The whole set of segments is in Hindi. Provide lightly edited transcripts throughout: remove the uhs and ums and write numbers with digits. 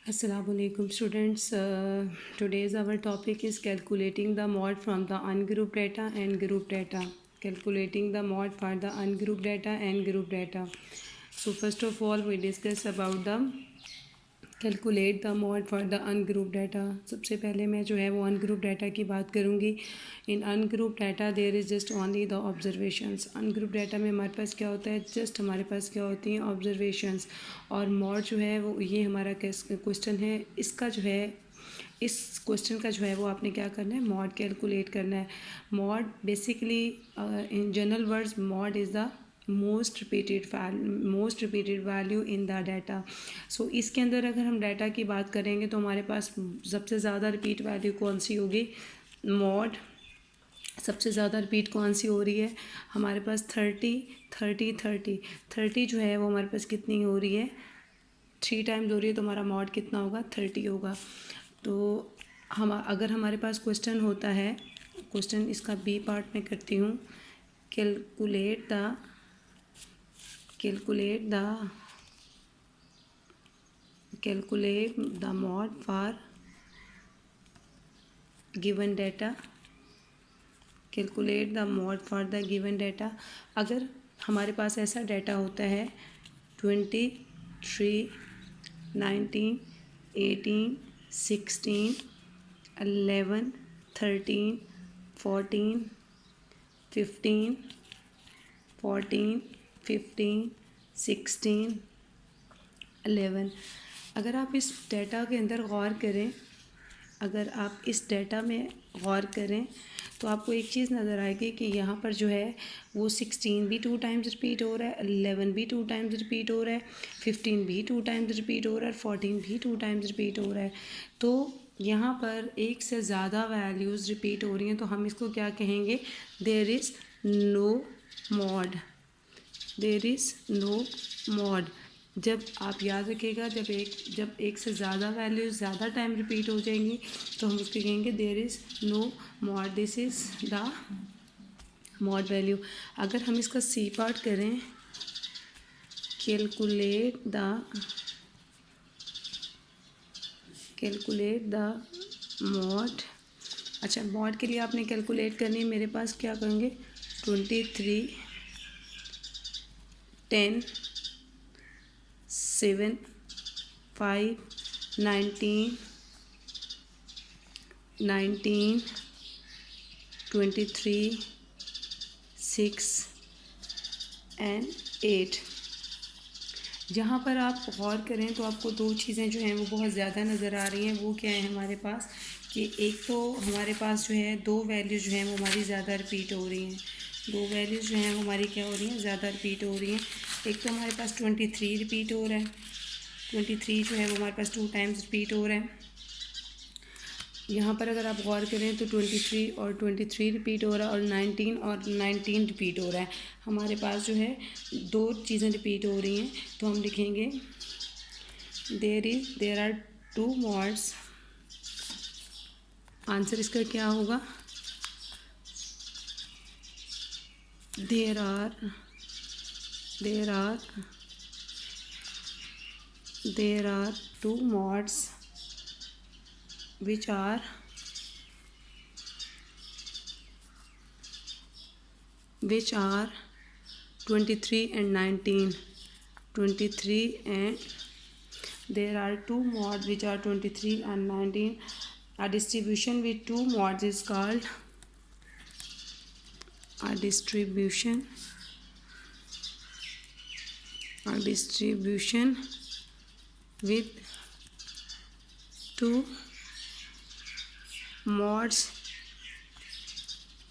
Assalamualaikum students. Today's our topic is calculating the mod from the ungrouped data and group data. Calculating the mod for the ungrouped data and group data. So first of all we discuss about the calculate the mod for the ungroup data. सबसे पहले मैं जो है वो अनग्रुप डाटा की बात करूँगी। In ungroup data there is just only the observations. Ungroup data में हमारे पास क्या होता है, जस्ट हमारे पास क्या होती हैं, ऑब्जर्वेशंस। और मॉड जो है वो ये हमारा क्वेश्चन है, इसका जो है इस क्वेश्चन का जो है वो आपने क्या करना है, मॉड कैलकुलेट करना है। Mode basically in general words mode is the most repeated value in the data. So इसके अंदर अगर हम डाटा की बात करेंगे तो हमारे पास सबसे ज़्यादा रिपीट वैल्यू कौन सी होगी, मॉड। सबसे ज़्यादा रिपीट कौन सी हो रही है हमारे पास, 30 जो है वो हमारे पास कितनी हो रही है, 3 टाइम्स हो रही है, तो हमारा मॉड कितना होगा, 30 होगा। तो हम अगर हमारे पास क्वेश्चन होता है, क्वेश्चन इसका बी पार्ट में करती हूँ, calculate the mod for given data। Calculate the mod for the given data। अगर हमारे पास ऐसा डाटा होता है 23, 19, 18, 16, 11, 13, 14, 15, 16, 11। अगर आप इस डाटा के अंदर गौर करें, अगर आप इस डाटा में गौर करें तो आपको एक चीज़ नज़र आएगी कि यहाँ पर जो है वो 16 भी 2 टाइम्स रिपीट हो रहा है, 11 भी 2 टाइम्स रिपीट हो रहा है, 15 भी 2 टाइम्स रिपीट हो रहा है, 14 भी 2 टाइम्स रिपीट हो रहा है। तो यहाँ पर एक से ज़्यादा वैल्यूज़ रिपीट हो रही हैं, तो हम इसको क्या कहेंगे, देयर इज़ नो मॉड। जब आप याद रखिएगा, जब एक से ज़्यादा वैल्यूज़ ज़्यादा टाइम रिपीट हो जाएंगी तो हम उसको कहेंगे there is no mod, this is the mod value. अगर हम इसका सी पार्ट करें, कैलकुलेट द मॉड। अच्छा, मॉड के लिए आपने कैलकुलेट करनी है, मेरे पास क्या करेंगे, 23, 10, 7, 5, 19, 23, 6 एंड 8। जहाँ पर आप गौर करें तो आपको दो चीज़ें जो हैं वो बहुत ज़्यादा नज़र आ रही हैं। वो क्या है हमारे पास कि एक तो हमारे पास जो है दो वैल्यूज़ जो हैं वो हमारी ज़्यादा रिपीट हो रही हैं, दो वैल्यूज़ जो हैं वो हमारी क्या हो रही हैं, ज़्यादा रिपीट हो रही हैं। एक तो हमारे पास 23 रिपीट हो रहा है, 23 जो है वो हमारे पास 2 टाइम्स रिपीट हो रहा है। यहाँ पर अगर आप गौर करें तो 23 और 23 रिपीट हो रहा है, और 19 रिपीट हो रहा है। हमारे पास जो है दो चीज़ें रिपीट हो रही हैं, तो हम लिखेंगे देयर आर 2 मॉड्स। आंसर इसका क्या होगा, there are 2 mods which are which are 23 and 19. 23 and there are 2 mods which are 23 and 19. A distribution with 2 mods is called a distribution with 2 mods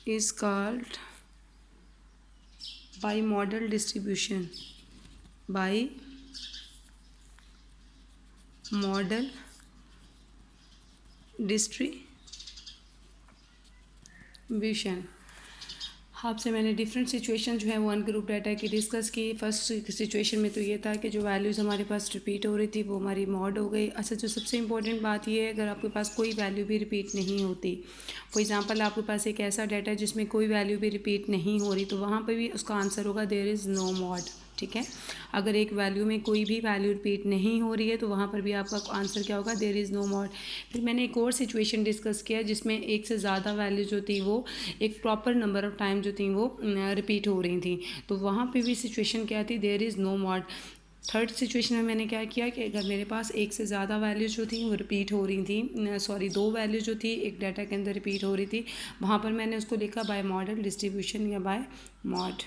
is called bimodal distribution. Bimodal distribution। आपसे मैंने डिफरेंट सिचुएशन जो है वो अनग्रुप डाटा की डिस्कस की। फर्स्ट सिचुएशन में तो ये था कि जो वैल्यूज़ हमारे पास रिपीट हो रही थी वो हमारी मॉड हो गई। अच्छा, जो सबसे इंपॉर्टेंट बात ये है, अगर आपके पास कोई वैल्यू भी रिपीट नहीं होती, फॉर एग्जांपल आपके पास एक ऐसा डाटा है जिसमें कोई वैल्यू भी रिपीट नहीं हो रही, तो वहाँ पर भी उसका आंसर होगा देयर इज़ नो मॉड। ठीक है। अगर एक वैल्यू में कोई भी वैल्यू रिपीट नहीं हो रही है तो वहाँ पर भी आपका आंसर क्या होगा, देयर इज़ नो मॉड। फिर मैंने एक और सिचुएशन डिस्कस किया जिसमें एक से ज़्यादा वैल्यू जो थी वो एक प्रॉपर नंबर ऑफ टाइम जो थी वो रिपीट हो रही थी, तो वहाँ पे भी सिचुएशन क्या थी, there is no mod. Third situation में मैंने क्या किया कि अगर मेरे पास एक से ज़्यादा वैल्यू जो थी वो रिपीट हो रही थी, सॉरी 2 वैल्यू जो थी एक डाटा के अंदर रिपीट हो रही थी, वहाँ पर मैंने उसको लिखा बाय मॉडल डिस्ट्रीब्यूशन या बाय मॉड।